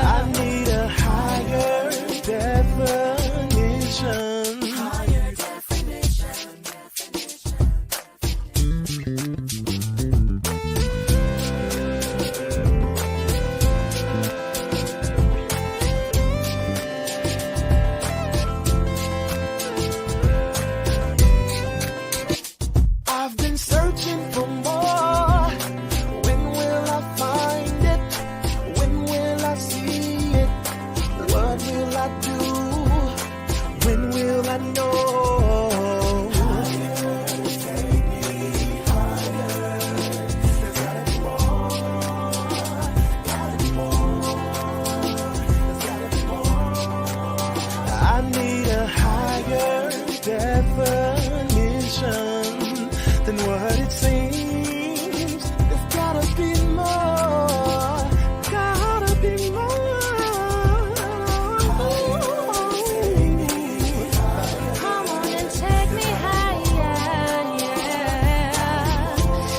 I need a higher definition. Higher definition. I've been searching for more. When will I find it? When will I see it? What will I do? When will I know? Take me higher. There's gotta be more. Gotta be more. There's gotta be more. I need a higher definition than what it seems. There's gotta be more. Gotta be more. Come on and take me higher, yeah.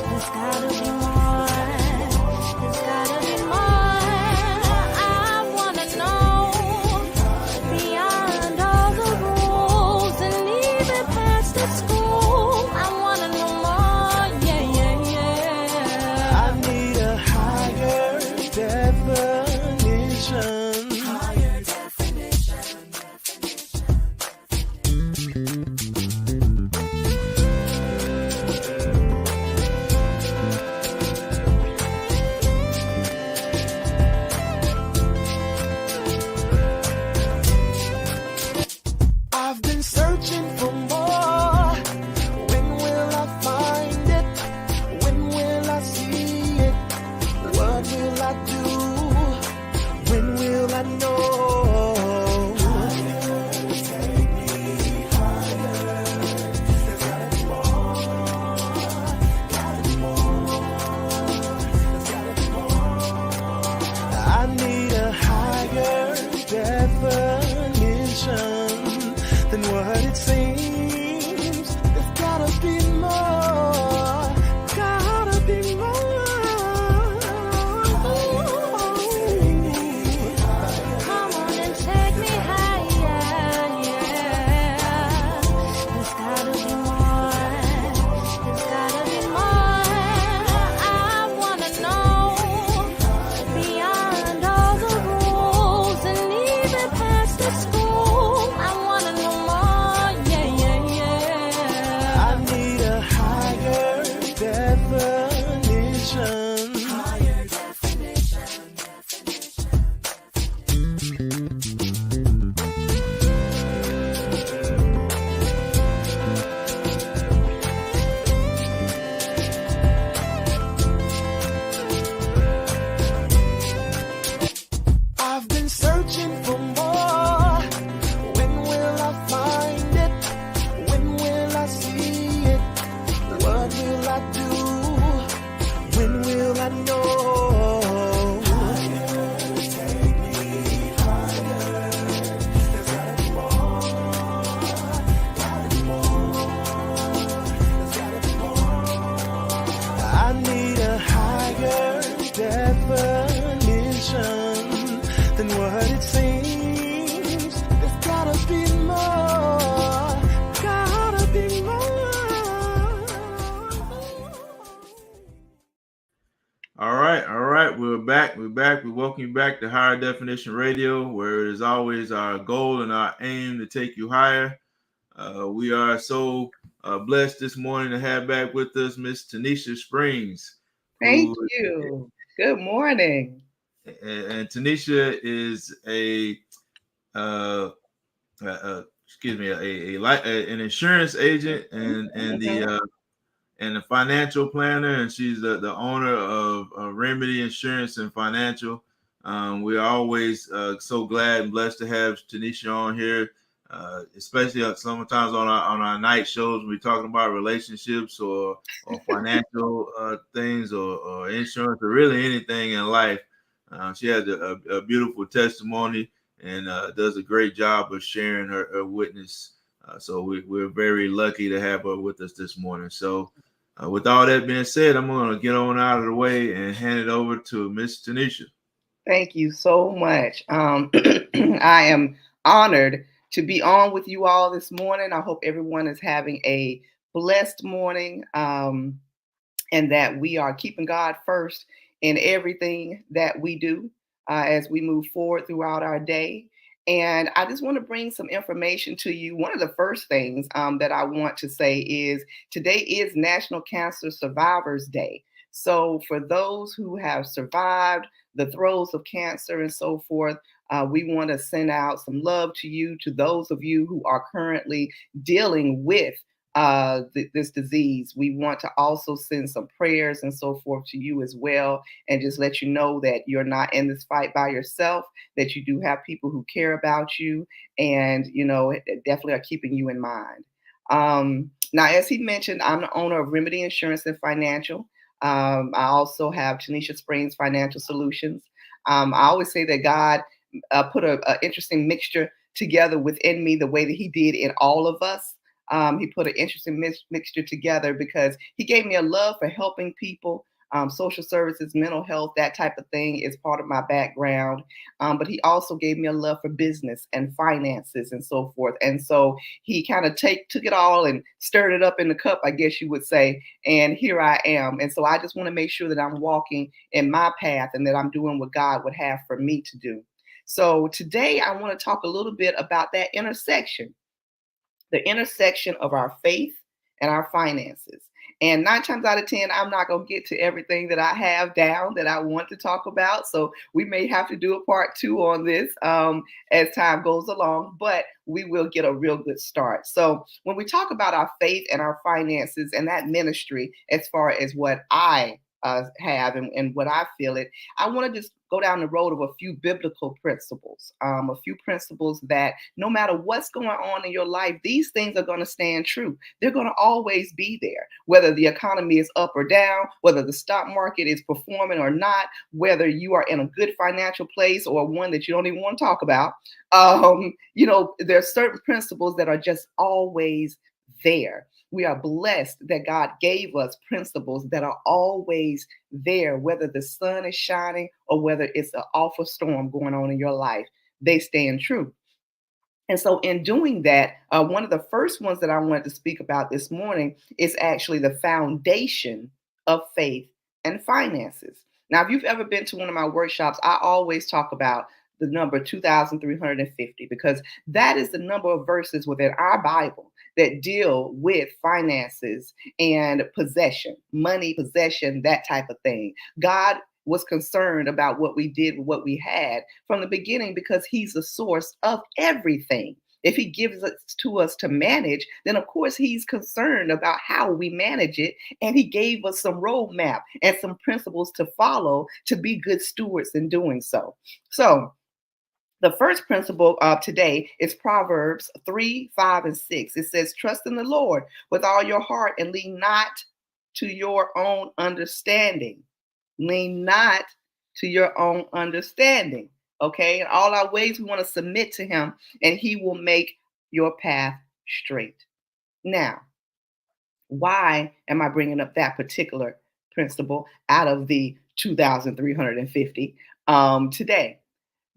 There's gotta be more. There's gotta be more. I wanna know beyond all the rules and even past the school. I wanna know more, yeah, yeah, yeah. I need a higher definition. Higher definition. I've been searching for more. When will I find it? When will I see it? What will I do? When will I know? Take me higher. There's gotta be more. Gotta be more. There's gotta be more. I need a higher definition than what it seems. There's gotta be more. Gotta be more. Come on and take me higher, yeah. There's gotta be more. There's gotta be more. I wanna know beyond all the rules and even past the school. I wanna know more, yeah, yeah, yeah. I need a higher definition. Higher definition. I've been searching for more. When will I find it? When will I see it? What will I do? When will I know? Take me higher. There's gotta be more. Gotta be more. There's gotta be more. I need a higher definition than what it seems. There's gotta be more. Gotta be more. All right. We're back. We welcome you back to Higher Definition Radio, where it is always our goal and our aim to take you higher. We are so blessed this morning to have back with us Miss Tinisha Springs. Thank you. Good morning. And Tinisha is an insurance agent and a financial planner, and she's the owner of Remedy Insurance and Financial. We're always so glad and blessed to have Tinisha on here, especially sometimes on our night shows when we're talking about relationships or financial things or insurance or really anything in life. She has a beautiful testimony and does a great job of sharing her witness. So we're very lucky to have her with us this morning. So with all that being said, I'm going to get on out of the way and hand it over to Miss Tinisha. Thank you so much. I am honored to be on with you all this morning. I hope everyone is having a blessed morning. And that we are keeping God first in everything that we do as we move forward throughout our day. And I just want to bring some information to you. One of the first things that I want to say is today is National Cancer Survivors Day. So, for those who have survived the throes of cancer and so forth, we want to send out some love to you, to those of you who are currently dealing with this disease. We want to also send some prayers and so forth to you as well, and just let you know that you're not in this fight by yourself, that you do have people who care about you and, definitely are keeping you in mind. Now, as he mentioned, I'm the owner of Remedy Insurance and Financial. I also have Tinisha Springs Financial Solutions. I always say that God put an interesting mixture together within me the way that he did in all of us. He put an interesting mixture together because he gave me a love for helping people. Social services, mental health, that type of thing is part of my background. But he also gave me a love for business and finances and so forth. And so he kind of took it all and stirred it up in the cup, I guess you would say. And here I am. And so I just want to make sure that I'm walking in my path and that I'm doing what God would have for me to do. So today I want to talk a little bit about that intersection, the intersection of our faith and our finances. And 9 times out of 10, I'm not going to get to everything that I have down that I want to talk about. So we may have to do a part 2 on this as time goes along, but we will get a real good start. So when we talk about our faith and our finances and that ministry, as far as what I have and what I feel it, I want to just go down the road of a few biblical principles, a few principles that no matter what's going on in your life, these things are going to stand true. They're going to always be there, whether the economy is up or down, whether the stock market is performing or not, whether you are in a good financial place or one that you don't even want to talk about. There are certain principles that are just always there. We are blessed that God gave us principles that are always there, whether the sun is shining or whether it's an awful storm going on in your life. They stand true. And so, in doing that, one of the first ones that I wanted to speak about this morning is actually the foundation of faith and finances. Now, if you've ever been to one of my workshops, I always talk about the number 2,350 because that is the number of verses within our Bible that deal with finances and possession, money, possession, that type of thing. God was concerned about what we did with what we had from the beginning because he's the source of everything. If he gives it to us to manage, then of course he's concerned about how we manage it. And he gave us some roadmap and some principles to follow to be good stewards in doing so. So the first principle of today is Proverbs 3, 5, and 6. It says, trust in the Lord with all your heart and lean not to your own understanding. Lean not to your own understanding. Okay. In all our ways, we want to submit to him and he will make your path straight. Now, why am I bringing up that particular principle out of the 2,350 today?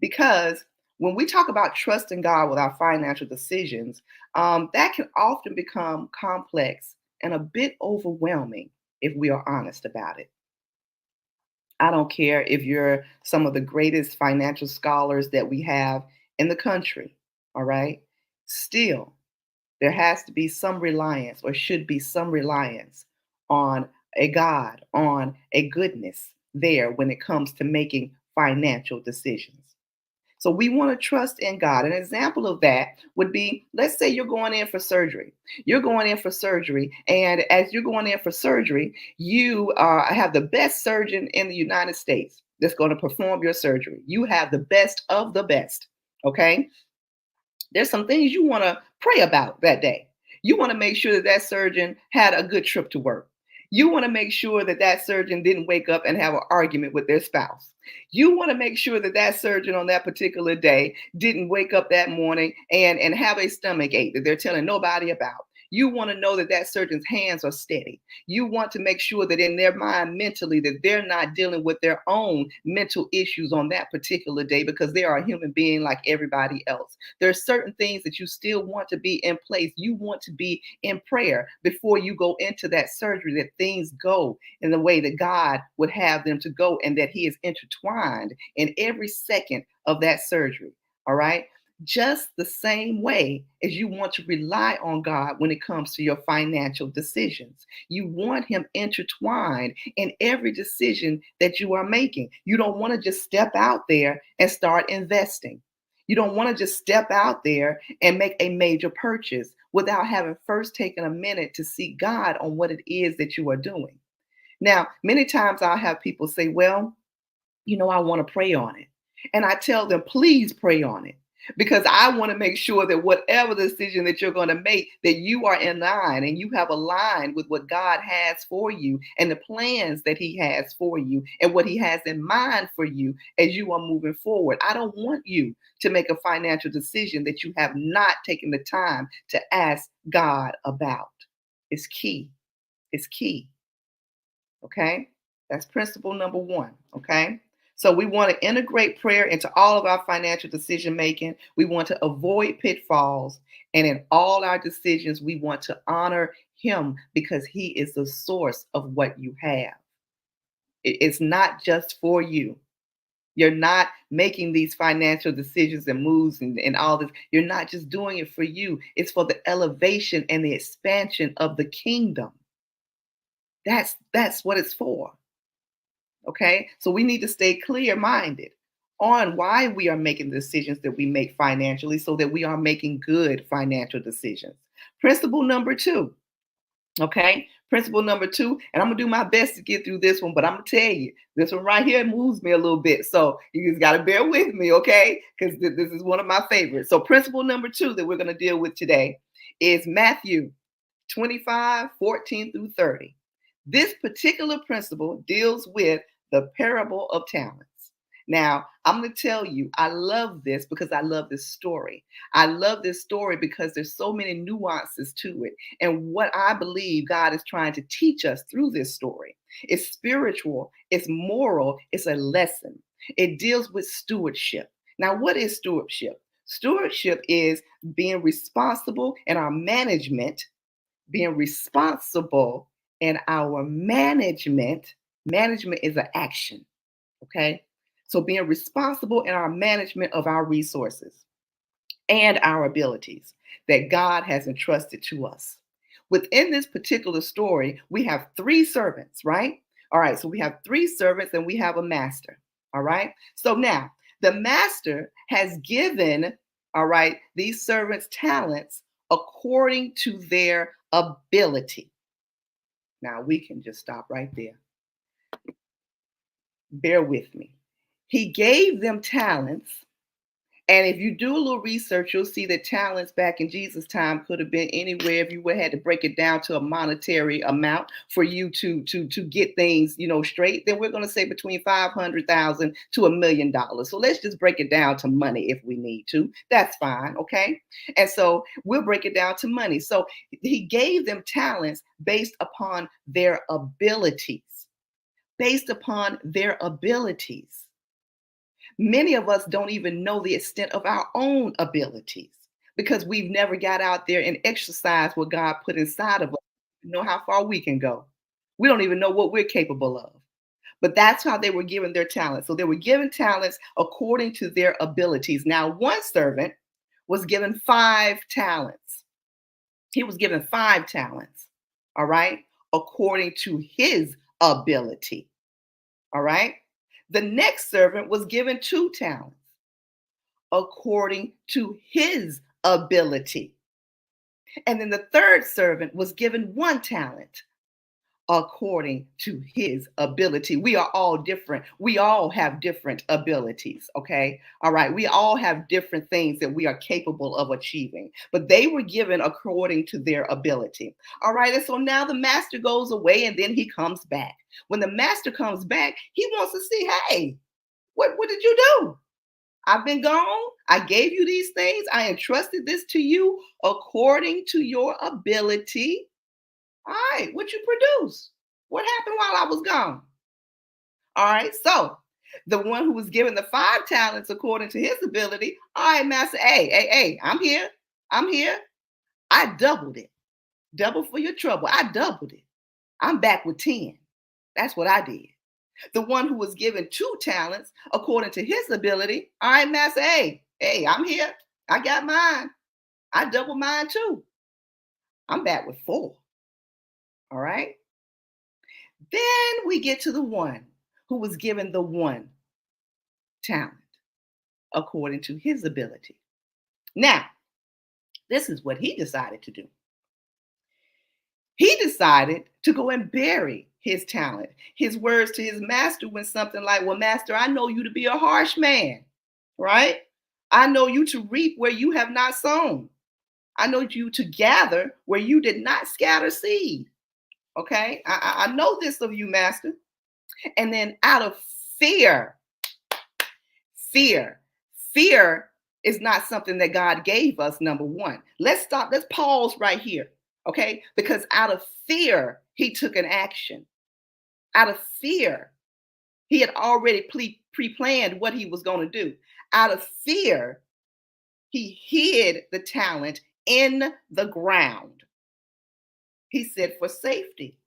Because when we talk about trusting God with our financial decisions, that can often become complex and a bit overwhelming if we are honest about it. I don't care if you're some of the greatest financial scholars that we have in the country, all right? Still, there has to be some reliance or should be some reliance on a God, on a goodness there when it comes to making financial decisions. So we want to trust in God. An example of that would be, let's say you're going in for surgery. You're going in for surgery. And as you're going in for surgery, you have the best surgeon in the United States that's going to perform your surgery. You have the best of the best. Okay. There's some things you want to pray about that day. You want to make sure that that surgeon had a good trip to work. You want to make sure that that surgeon didn't wake up and have an argument with their spouse. You want to make sure that that surgeon on that particular day didn't wake up that morning and have a stomach ache that they're telling nobody about. You want to know that that surgeon's hands are steady. You want to make sure that in their mind mentally that they're not dealing with their own mental issues on that particular day, because they are a human being like everybody else. There's certain things that you still want to be in place. You want to be in prayer before you go into that surgery, that things go in the way that God would have them to go, and that He is intertwined in every second of that surgery. All right. Just the same way as you want to rely on God when it comes to your financial decisions. You want Him intertwined in every decision that you are making. You don't want to just step out there and start investing. You don't want to just step out there and make a major purchase without having first taken a minute to seek God on what it is that you are doing. Now, many times I'll have people say, well, I want to pray on it. And I tell them, please pray on it, because I want to make sure that whatever decision that you're going to make, that you are in line and you have aligned with what God has for you and the plans that He has for you and what He has in mind for you as you are moving forward. I don't want you to make a financial decision that you have not taken the time to ask God about. It's key. It's key. Okay? That's principle number 1. Okay? So we want to integrate prayer into all of our financial decision making. We want to avoid pitfalls. And in all our decisions, we want to honor Him, because He is the source of what you have. It's not just for you. You're not making these financial decisions and moves and all this. You're not just doing it for you. It's for the elevation and the expansion of the kingdom. That's what it's for. Okay, so we need to stay clear-minded on why we are making the decisions that we make financially, so that we are making good financial decisions. Principle number 2. Okay, principle number 2, and I'm gonna do my best to get through this one, but I'm gonna tell you, this one right here moves me a little bit, so you just gotta bear with me, okay? Because this is one of my favorites. So principle number 2 that we're gonna deal with today is Matthew 25:14 through 30. This particular principle deals with the parable of talents. Now, I'm going to tell you, I love this because I love this story. I love this story because there's so many nuances to it. And what I believe God is trying to teach us through this story is spiritual, it's moral, it's a lesson. It deals with stewardship. Now, what is stewardship? Stewardship is being responsible in our management, being responsible in our management. Management is an action, okay? So being responsible in our management of our resources and our abilities that God has entrusted to us. Within this particular story, we have 3 servants, right? All right, so we have 3 servants and we have a master, all right? So now, the master has given, all right, these servants talents according to their ability. Now, we can just stop right there. Bear with me. He gave them talents. And if you do a little research, you'll see that talents back in Jesus' time could have been anywhere, if you had to break it down to a monetary amount for you to get things, straight, then we're going to say between $500,000 to $1 million. So let's just break it down to money if we need to. That's fine, okay? And so we'll break it down to money. So He gave them talents based upon their abilities. Based upon their abilities. Many of us don't even know the extent of our own abilities because we've never got out there and exercised what God put inside of us. We know how far we can go. We don't even know what we're capable of. But that's how they were given their talents. So they were given talents according to their abilities. Now, one servant was given 5 talents. He was given 5 talents, all right, according to his ability. All right. The next servant was given 2 talents according to his ability. And then the third servant was given 1 talent according to his ability. We are all different. We all have different abilities. Okay. All right. We all have different things that we are capable of achieving, but they were given according to their ability. All right. And so now the master goes away and then he comes back. When the master comes back, he wants to see, hey, what did you do? I've been gone. I gave you these things. I entrusted this to you according to your ability. All right, what you produce? What happened while I was gone? All right, so the one who was given the 5 talents according to his ability, all right, master, hey, I'm here. I'm here. I doubled it. Double for your trouble. I doubled it. I'm back with 10. That's what I did. The one who was given 2 talents according to his ability, all right, master, hey, I'm here. I got mine. I doubled mine too. I'm back with 4. All right. Then we get to the one who was given the 1 talent according to his ability. Now, this is what he decided to do. He decided to go and bury his talent. His words to his master went something like, well, master, I know you to be a harsh man, right? I know you to reap where you have not sown. I know you to gather where you did not scatter seed. Okay, I know this of you, master. And then out of fear is not something that God gave us, number one. Let's pause right here, okay? Because out of fear, he took an action. Out of fear, he had already pre-planned what he was going to do. Out of fear, he hid the talent in the ground. He said for safety,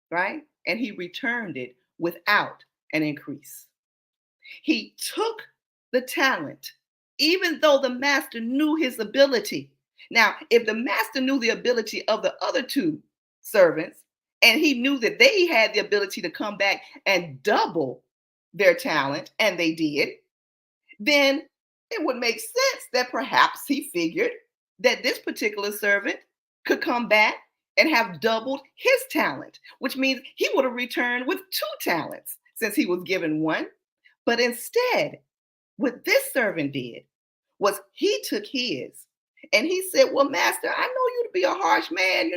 right? And he returned it without an increase. He took the talent, even though the master knew his ability. Now, if the master knew the ability of the other 2 servants, and he knew that they had the ability to come back and double their talent, and they did, then it would make sense that perhaps he figured that this particular servant could come back and have doubled his talent, which means he would have returned with 2 talents since he was given 1. But instead, what this servant did was he took his and he said, well, master, I know you to be a harsh man.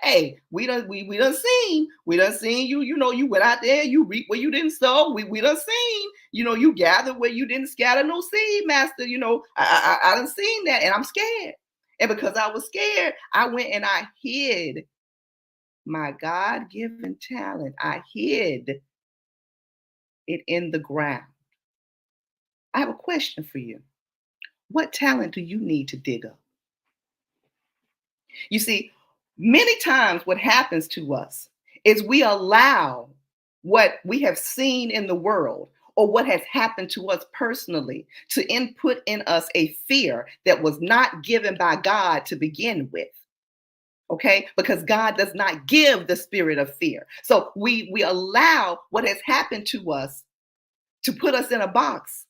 Hey, we done seen you, you went out there, you reap where you didn't sow. We done seen, you gathered where you didn't scatter no seed, master. I done seen that and I'm scared. And because I was scared, I went and I hid my God-given talent. I hid it in the ground. I have a question for you. What talent do you need to dig up? You see, many times what happens to us is we allow what we have seen in the world or what has happened to us personally to input in us a fear that was not given by God to begin with. Okay, because God does not give the spirit of fear. So we allow what has happened to us to put us in a box,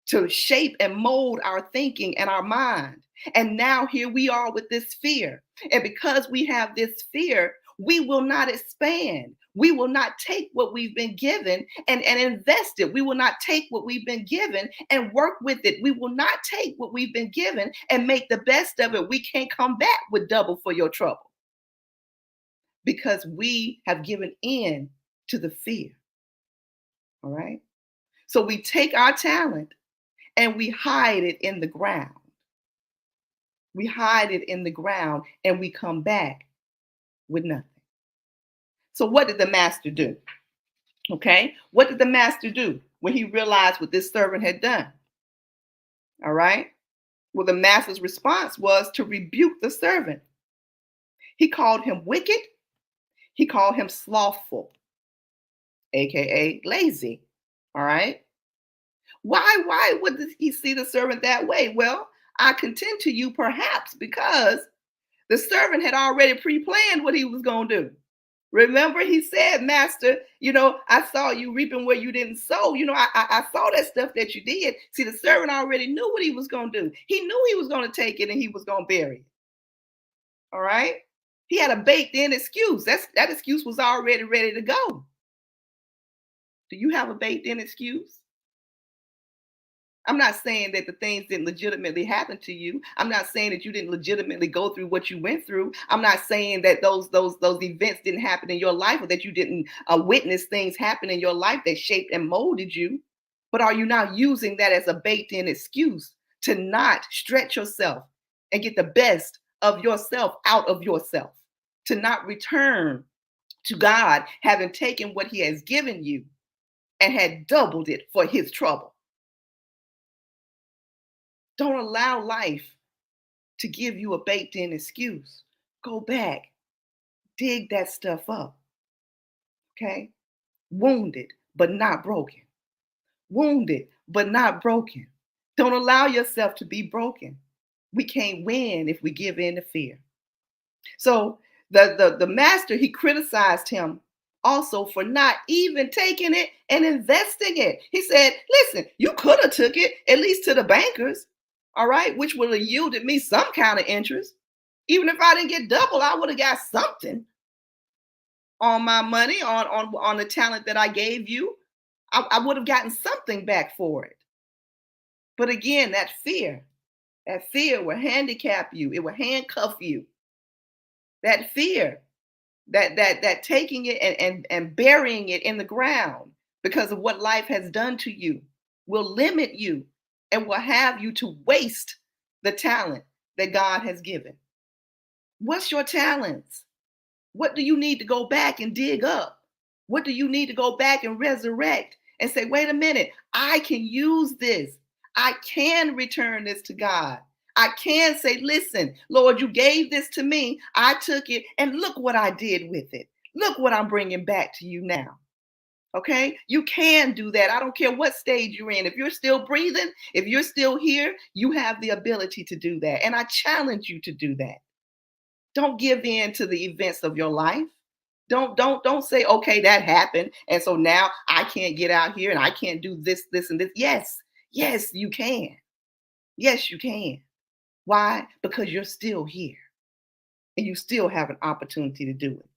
to shape and mold our thinking and our mind. And now here we are with this fear. And because we have this fear, we will not expand. We will not take what we've been given and invest it. We will not take what we've been given and work with it. We will not take what we've been given and make the best of it. We can't come back with double for your trouble because we have given in to the fear. All right. So we take our talent and we hide it in the ground. We hide it in the ground and we come back with nothing. So what did the master do? Okay, what did the master do when he realized what this servant had done? All right, well, the master's response was to rebuke the servant. He called him wicked. He called him slothful, aka lazy. All right. Why would he see the servant that way? Well, I contend to you perhaps because the servant had already pre-planned what he was going to do. Remember, he said, master, I saw you reaping where you didn't sow. I saw that stuff that you did. See, the servant already knew what he was going to do. He knew he was going to take it and he was going to bury it. All right. He had a baked in excuse. That excuse was already ready to go. Do you have a baked in excuse? I'm not saying that the things didn't legitimately happen to you. I'm not saying that you didn't legitimately go through what you went through. I'm not saying that those events didn't happen in your life or that you didn't witness things happen in your life that shaped and molded you. But are you now using that as a baked-in excuse to not stretch yourself and get the best of yourself out of yourself? To not return to God, having taken what he has given you and had doubled it for his trouble. Don't allow life to give you a baked-in excuse. Go back, dig that stuff up, okay? Wounded, but not broken. Wounded, but not broken. Don't allow yourself to be broken. We can't win if we give in to fear. So the master, he criticized him also for not even taking it and investing it. He said, listen, you could have took it at least to the bankers, all right, which would have yielded me some kind of interest. Even if I didn't get double, I would have got something on my money, on the talent that I gave you. I would have gotten something back for it. But again, that fear will handicap you. It will handcuff you. That fear, that taking it and burying it in the ground because of what life has done to you will limit you and will have you to waste the talent that God has given. What's your talents? What do you need to go back and dig up? What do you need to go back and resurrect and say, wait a minute, I can use this. I can return this to God. I can say, listen, Lord, you gave this to me. I took it and look what I did with it. Look what I'm bringing back to you now. Okay? You can do that. I don't care what stage you're in. If you're still breathing, if you're still here, you have the ability to do that. And I challenge you to do that. Don't give in to the events of your life. Don't say, okay, that happened, and so now I can't get out here and I can't do this, and this. Yes, you can. Yes, you can. Why? Because you're still here and you still have an opportunity to do it.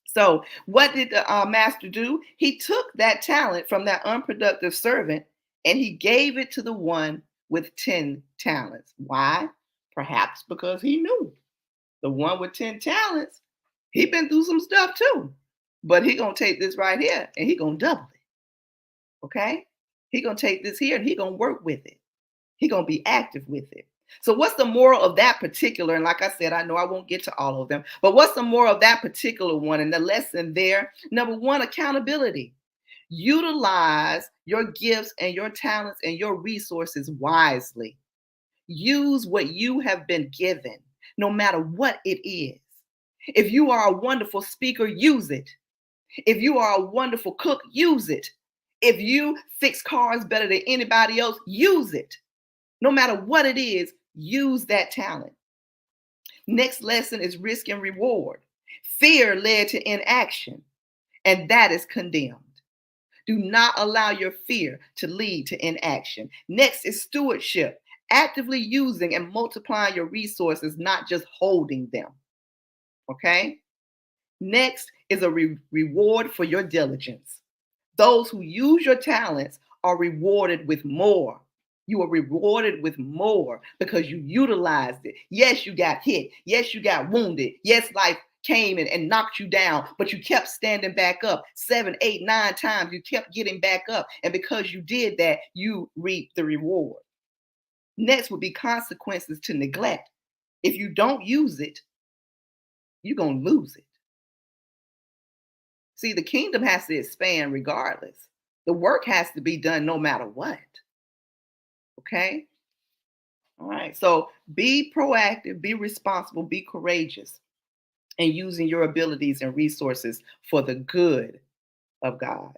So what did the master do? He took that talent from that unproductive servant and he gave it to the one with 10 talents. Why? Perhaps because he knew the one with 10 talents, he been through some stuff too. But he gonna take this right here and he gonna double it. Okay? He gonna take this here and he gonna work with it. He gonna be active with it. So what's the moral of that particular? And like I said, I know I won't get to all of them, but what's the moral of that particular one? And the lesson there, number one, accountability. Utilize your gifts and your talents and your resources wisely. Use what you have been given, no matter what it is. If you are a wonderful speaker, use it. If you are a wonderful cook, use it. If you fix cars better than anybody else, use it. No matter what it is, use that talent. Next lesson is risk and reward. Fear led to inaction, and that is condemned. Do not allow your fear to lead to inaction. Next is stewardship. Actively using and multiplying your resources, not just holding them. Okay? Next is a reward for your diligence. Those who use your talents are rewarded with more. You are rewarded with more because you utilized it. Yes, you got hit. Yes, you got wounded. Yes, life came and knocked you down, but you kept standing back up 7, 8, 9 times. You kept getting back up. And because you did that, you reaped the reward. Next would be consequences to neglect. If you don't use it, you're going to lose it. See, the kingdom has to expand regardless. The work has to be done no matter what. Okay? All right. So be proactive, be responsible, be courageous, and using your abilities and resources for the good of God.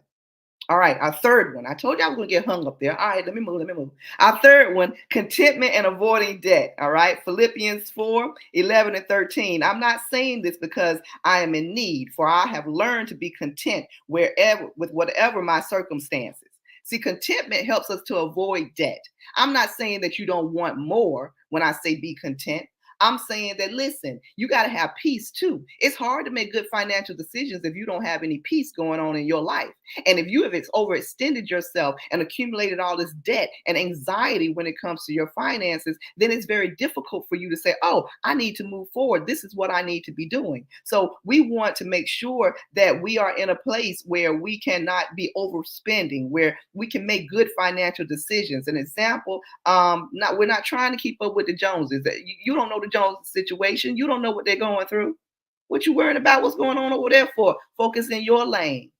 All right, our third one. I told you I was going to get hung up there. All right, let me move. Our third one, contentment and avoiding debt. All right, Philippians 4, 11 and 13. I'm not saying this because I am in need, for I have learned to be content wherever, with whatever my circumstances. See, contentment helps us to avoid debt. I'm not saying that you don't want more when I say be content. I'm saying that, listen, you got to have peace too. It's hard to make good financial decisions if you don't have any peace going on in your life. And if you have overextended yourself and accumulated all this debt and anxiety when it comes to your finances, then it's very difficult for you to say, oh, I need to move forward. This is what I need to be doing. So we want to make sure that we are in a place where we cannot be overspending, where we can make good financial decisions. An example, we're not trying to keep up with the Joneses. You don't know the Jones situation. You don't know what they're going through. What you worrying about what's going on over there for? Focus in your lane.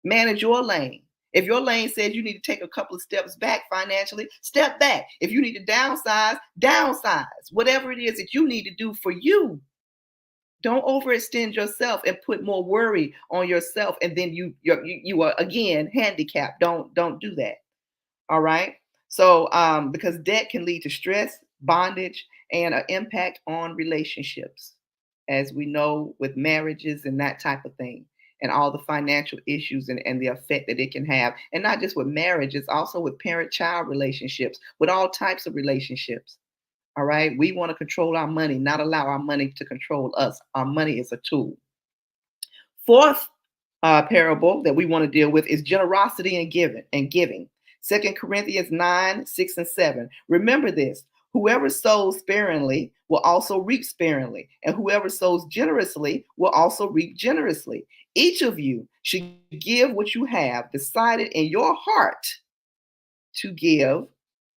Manage your lane. If your lane says you need to take a couple of steps back financially, step back. If you need to downsize, downsize. Whatever it is that you need to do for you. Don't overextend yourself and put more worry on yourself, and then you are again handicapped. Don't do that. All right. So because debt can lead to stress, bondage, and an impact on relationships, as we know with marriages and that type of thing, and all the financial issues and the effect that it can have. And not just with marriages, also with parent-child relationships, with all types of relationships. All right. We want to control our money, not allow our money to control us. Our money is a tool. Fourth parable that we want to deal with is generosity and giving. 2 Corinthians 9, 6, and 7. Remember this. Whoever sows sparingly will also reap sparingly, and whoever sows generously will also reap generously. Each of you should give what you have decided in your heart to give,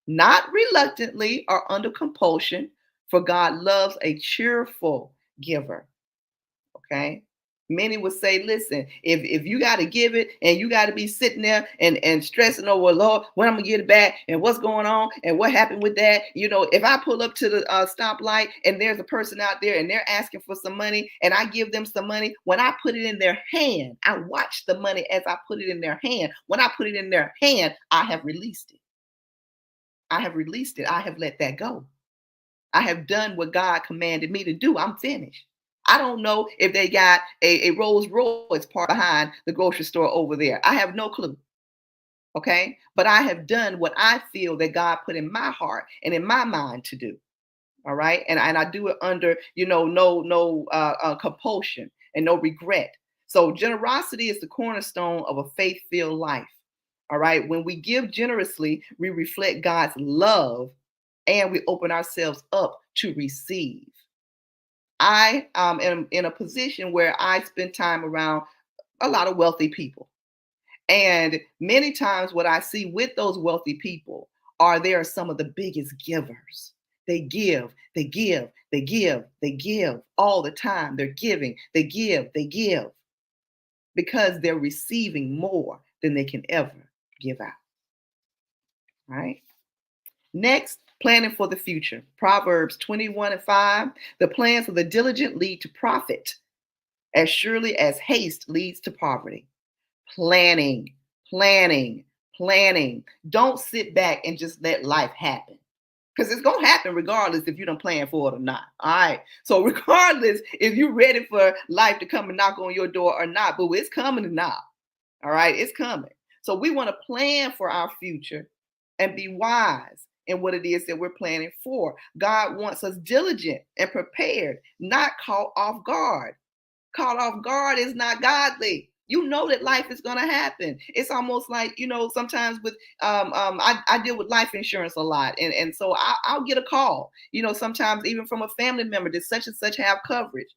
not reluctantly or under compulsion, for God loves a cheerful giver. Okay? Many would say, listen, if you got to give it and you got to be sitting there and stressing over, Lord, when I'm going to get it back and what's going on and what happened with that. You know, if I pull up to the stoplight and there's a person out there and they're asking for some money and I give them some money, when I put it in their hand, I watch the money as I put it in their hand. When I put it in their hand, I have released it. I have released it. I have let that go. I have done what God commanded me to do. I'm finished. I don't know if they got a Rolls Royce parked behind the grocery store over there. I have no clue. Okay. But I have done what I feel that God put in my heart and in my mind to do. All right. And I do it under, no compulsion and no regret. So generosity is the cornerstone of a faith-filled life. All right. When we give generously, we reflect God's love and we open ourselves up to receive. I am in a position where I spend time around a lot of wealthy people. And many times what I see with those wealthy people they are some of the biggest givers. They give, they give, they give, they give all the time. They're giving, they give, because they're receiving more than they can ever give out. All right. Next, planning for the future. Proverbs 21:5. The plans of the diligent lead to profit, as surely as haste leads to poverty. Planning. Don't sit back and just let life happen. Because it's going to happen regardless if you don't plan for it or not. All right. So regardless if you're ready for life to come and knock on your door or not, but it's coming now. All right. It's coming. So we want to plan for our future and be wise in what it is that we're planning for. God wants us diligent and prepared, not caught off guard. Caught off guard is not godly. You know that life is going to happen. It's almost like, sometimes with, I deal with life insurance a lot. And so I'll get a call, sometimes even from a family member that such and such have coverage.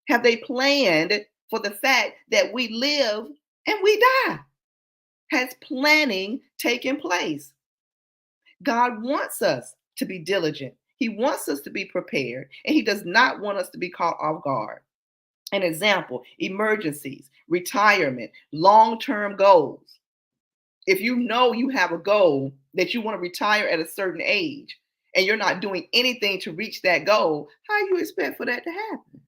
Have they planned for the fact that we live and we die? Has planning taken place? God wants us to be diligent. He wants us to be prepared, and he does not want us to be caught off guard. An example, emergencies, retirement, long-term goals. If you know you have a goal that you want to retire at a certain age and you're not doing anything to reach that goal, how do you expect for that to happen?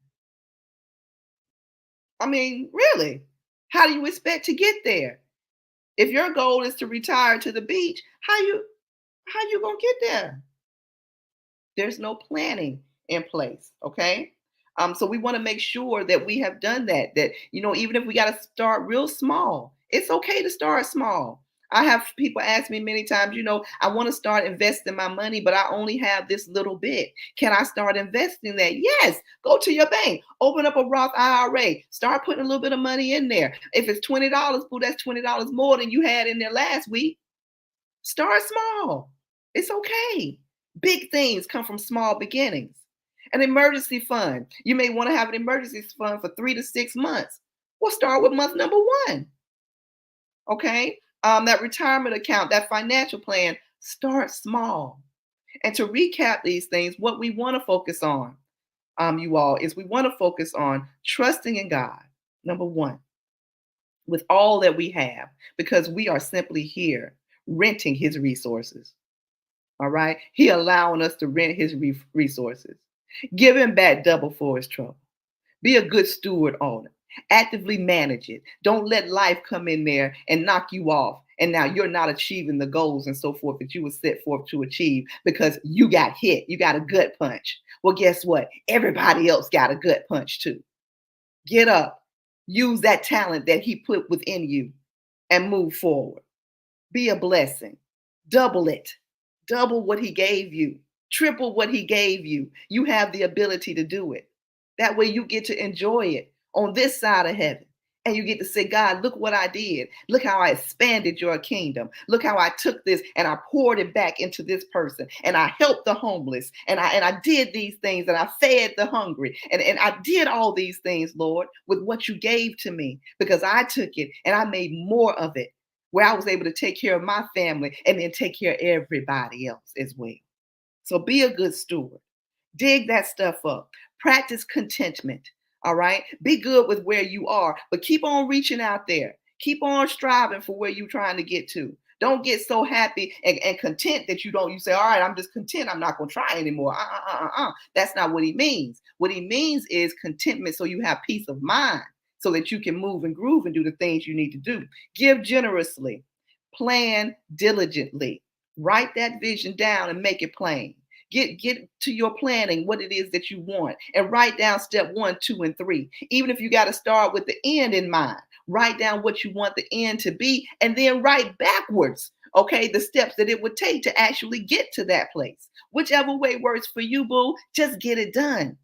I mean, really, how do you expect to get there? If your goal is to retire to the beach, how you gonna get there? There's no planning in place. Okay. So we want to make sure that we have done that, even if we got to start real small, it's okay to start small. I have people ask me many times, I want to start investing my money, but I only have this little bit. Can I start investing that? Yes. Go to your bank, open up a Roth IRA, start putting a little bit of money in there. If it's $20, boo, that's $20 more than you had in there last week. Start small. It's okay. Big things come from small beginnings. An emergency fund. You may want to have an emergency fund for 3 to 6 months. We'll start with month number 1. Okay? That retirement account, that financial plan, start small. And to recap these things, what we want to focus on, you all, is we want to focus on trusting in God, number 1, with all that we have, because we are simply here renting his resources. All right? He allowing us to rent his resources. Give him back double for his trouble. Be a good steward on it. Actively manage it. Don't let life come in there and knock you off. And now you're not achieving the goals and so forth that you were set forth to achieve because you got hit. You got a gut punch. Well, guess what? Everybody else got a gut punch too. Get up. Use that talent that he put within you and move forward. Be a blessing. Double it. Double what he gave you. Triple what he gave you. You have the ability to do it. That way you get to enjoy it on this side of heaven. And you get to say, God, look what I did. Look how I expanded your kingdom. Look how I took this and I poured it back into this person. And I helped the homeless. And I did these things and I fed the hungry. And I did all these things, Lord, with what you gave to me, because I took it and I made more of it, where I was able to take care of my family and then take care of everybody else as well. So be a good steward. Dig that stuff up. Practice contentment. All right. Be good with where you are, but keep on reaching out there. Keep on striving for where you're trying to get to. Don't get so happy and content that you say, all right, I'm just content. I'm not going to try anymore. That's not what he means. What he means is contentment so you have peace of mind so that you can move and groove and do the things you need to do. Give generously. Plan diligently. Write that vision down and make it plain. Get to your planning, what it is that you want, and write down step 1, 2, and 3. Even if you got to start with the end in mind, write down what you want the end to be, and then write backwards, okay, the steps that it would take to actually get to that place. Whichever way works for you, boo, just get it done.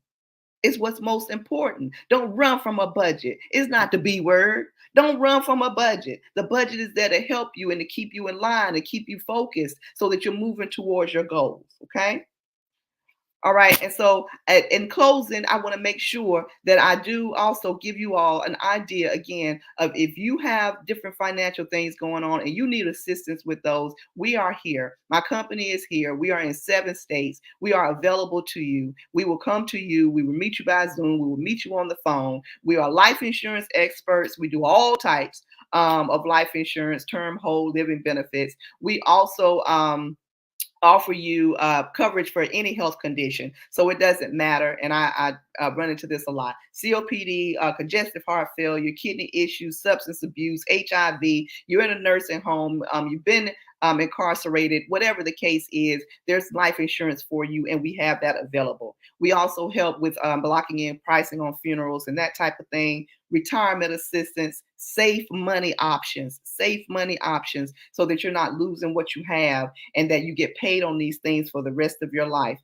It's what's most important. Don't run from a budget. It's not the B word. Don't run from a budget. The budget is there to help you and to keep you in line and keep you focused so that you're moving towards your goals, okay? All right. And so in closing, I want to make sure that I do also give you all an idea again of if you have different financial things going on and you need assistance with those, we are here. My company is here. We are in 7 states. We are available to you. We will come to you. We will meet you by Zoom. We will meet you on the phone. We are life insurance experts. We do all types of life insurance, term, whole, living benefits. We also offer you coverage for any health condition. So it doesn't matter. And I run into this a lot. COPD, congestive heart failure, kidney issues, substance abuse, HIV, you're in a nursing home, you've been incarcerated, whatever the case is, there's life insurance for you, and we have that available. We also help with blocking in pricing on funerals and that type of thing, retirement assistance, safe money options so that you're not losing what you have and that you get paid on these things for the rest of your life.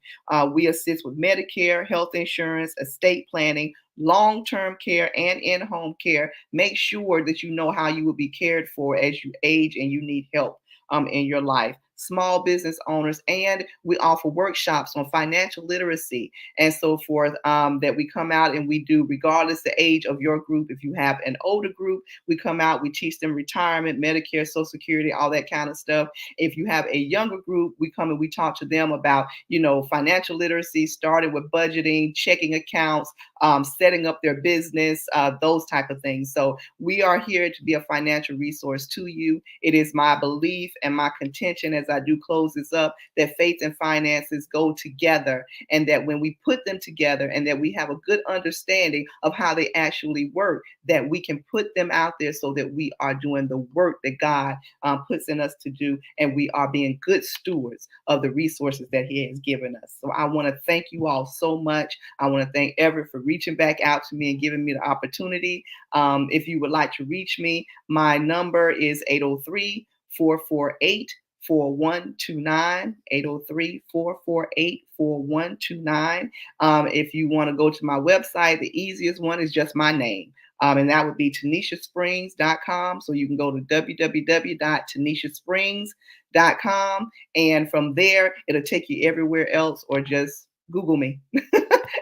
We assist with Medicare, health insurance, estate planning, long-term care, and in-home care. Make sure that you know how you will be cared for as you age and you need help in your life. Small business owners, and we offer workshops on financial literacy and so forth that we come out and we do regardless the age of your group. If you have an older group, we come out, we teach them retirement, Medicare, Social Security, all that kind of stuff. If you have a younger group, we come and we talk to them about, financial literacy, starting with budgeting, checking accounts, setting up their business, those type of things. So we are here to be a financial resource to you. It is my belief and my contention as I do close this up that faith and finances go together, and that when we put them together and that we have a good understanding of how they actually work, that we can put them out there so that we are doing the work that God puts in us to do, and we are being good stewards of the resources that he has given us. So I want to thank you all so much. I want to thank Everett for reaching back out to me and giving me the opportunity. If you would like to reach me, my number is 803 448-4129, 803-448-4129. If you want to go to my website, the easiest one is just my name. And that would be TanishaSprings.com. So you can go to www.TanishaSprings.com. And from there, it'll take you everywhere else, or just Google me.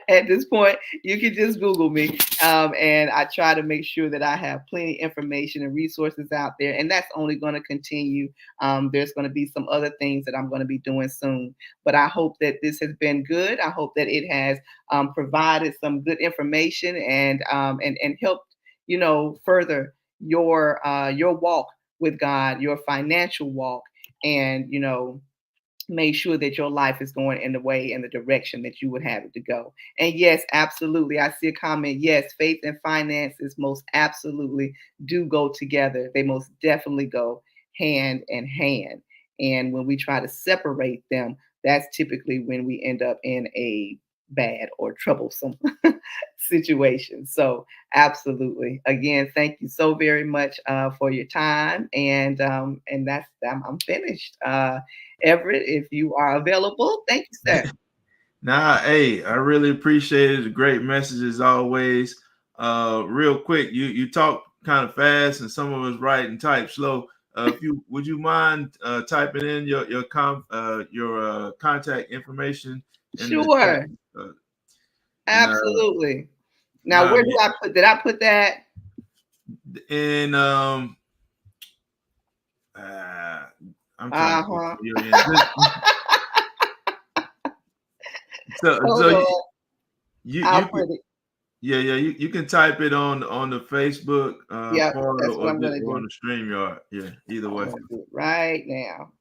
At this point, you can just Google me. And I try to make sure that I have plenty of information and resources out there. And that's only going to continue. There's going to be some other things that I'm going to be doing soon. But I hope that this has been good. I hope that it has provided some good information and helped, further your walk with God, your financial walk, and make sure that your life is going in the way and the direction that you would have it to go. And yes, absolutely. I see a comment. Yes, faith and finances most absolutely do go together. They most definitely go hand in hand. And when we try to separate them, that's typically when we end up in a bad or troublesome situation. So absolutely. Again, thank you so very much for your time. And that's I'm finished. Everett, if you are available, thank you, sir. Nah, hey, I really appreciate it. A great message as always. Real quick, you talk kind of fast, and some of us write and type slow. If you would you mind typing in your contact information in the Sure. chat? Absolutely. Now, where did I put that? In I'm trying to you can type it on the Facebook yep, part that's what I'm gonna or on do. the StreamYard. Yeah, either way. Do it right now.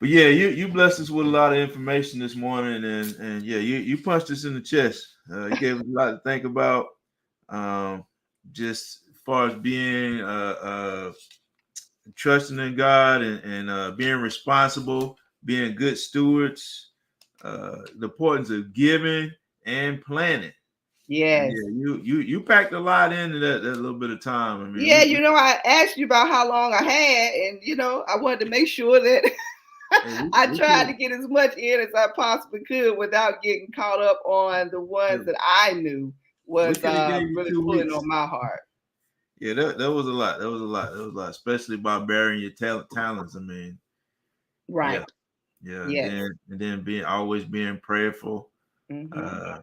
But yeah, you blessed us with a lot of information this morning, and yeah, you punched us in the chest. You gave us a lot to think about. Just as far as being trusting in God and being responsible, being good stewards, the importance of giving and planning. Yes. Yeah, you packed a lot into that little bit of time. I mean, yeah, I asked you about how long I had, and I wanted to make sure that I tried to get as much in as I possibly could without getting caught up on the ones that I knew was really pulling on my heart. Yeah, that was a lot. That was a lot. Especially about burying your talents. I mean, right. Yeah. And then always being prayerful. Mm-hmm.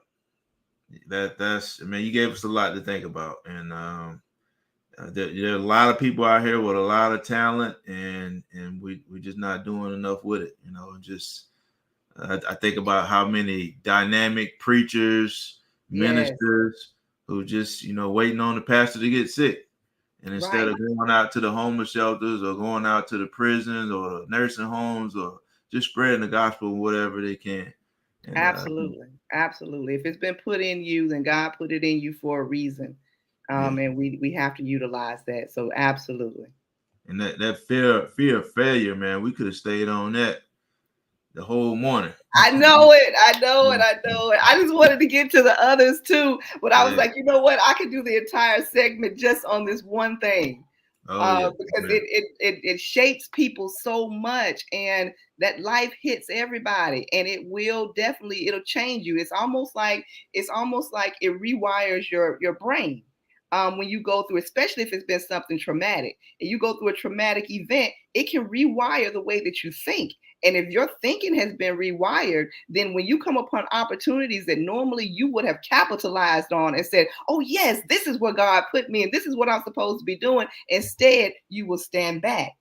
That's. I mean, you gave us a lot to think about, and there are a lot of people out here with a lot of talent, and we're just not doing enough with it. Just I think about how many dynamic preachers, ministers who just waiting on the pastor to get sick. And instead of going out to the homeless shelters or going out to the prisons or the nursing homes or just spreading the gospel whatever they can. And, Absolutely. If it's been put in you, then God put it in you for a reason. And we have to utilize that. So absolutely. And that fear of failure, man, we could have stayed on that the whole morning. I know it. I just wanted to get to the others too, but I was like, you know what? I could do the entire segment just on this one thing, because it shapes people so much, and that life hits everybody, and it will definitely it'll change you. It's almost like it rewires your brain. When you go through, especially if it's been something traumatic, and you go through a traumatic event, it can rewire the way that you think. And if your thinking has been rewired, then when you come upon opportunities that normally you would have capitalized on and said, oh, yes, this is where God put me and this is what I'm supposed to be doing. Instead, you will stand back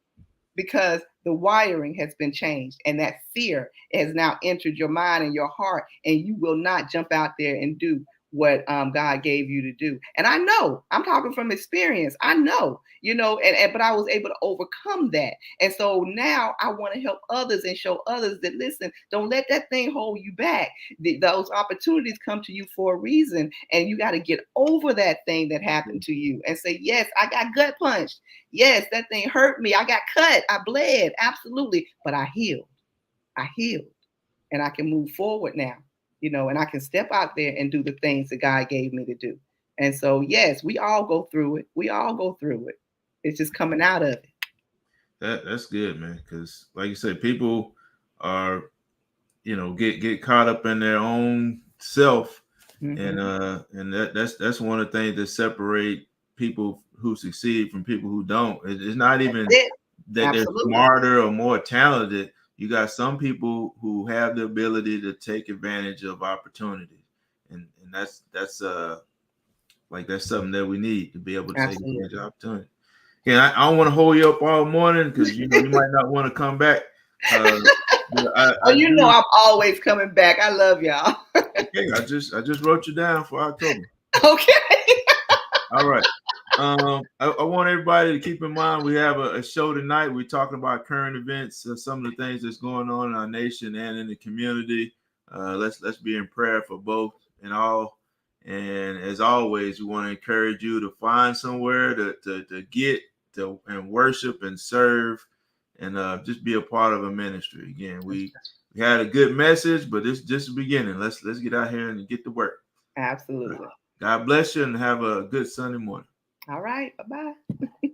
because the wiring has been changed and that fear has now entered your mind and your heart, and you will not jump out there and do what God gave you to do. And I know, I'm talking from experience. I know, but I was able to overcome that. And so now I want to help others and show others that, listen, don't let that thing hold you back. Those opportunities come to you for a reason. And you got to get over that thing that happened to you and say, yes, I got gut punched. Yes, that thing hurt me. I got cut. I bled. Absolutely. But I healed. And I can move forward now. And I can step out there and do the things that God gave me to do. And so, yes, we all go through it. It's just coming out of it. That's good, man. Because like you said, people are, get caught up in their own self, Mm-hmm. and that's one of the things that separate people who succeed from people who don't. It's not That's even it. that they're Absolutely. smarter or more talented. You got some people who have the ability to take advantage of opportunities, and that's like that's something that we need to be able to take advantage Absolutely. of opportunity. Yeah, I don't want to hold you up all morning because you might not want to come back. Uh, but Oh, I do. I'm always coming back. I love y'all. Okay, I just wrote you down for October. Okay. All right. I want everybody to keep in mind we have a show tonight. We're talking about current events, some of the things that's going on in our nation and in the community. Let's be in prayer for both and all. And as always, we want to encourage you to find somewhere to get to and worship and serve, and just be a part of a ministry. Again, we had a good message, but it's just the beginning. Let's get out here and get to work. Absolutely. God bless you and have a good Sunday morning. All right. Bye-bye.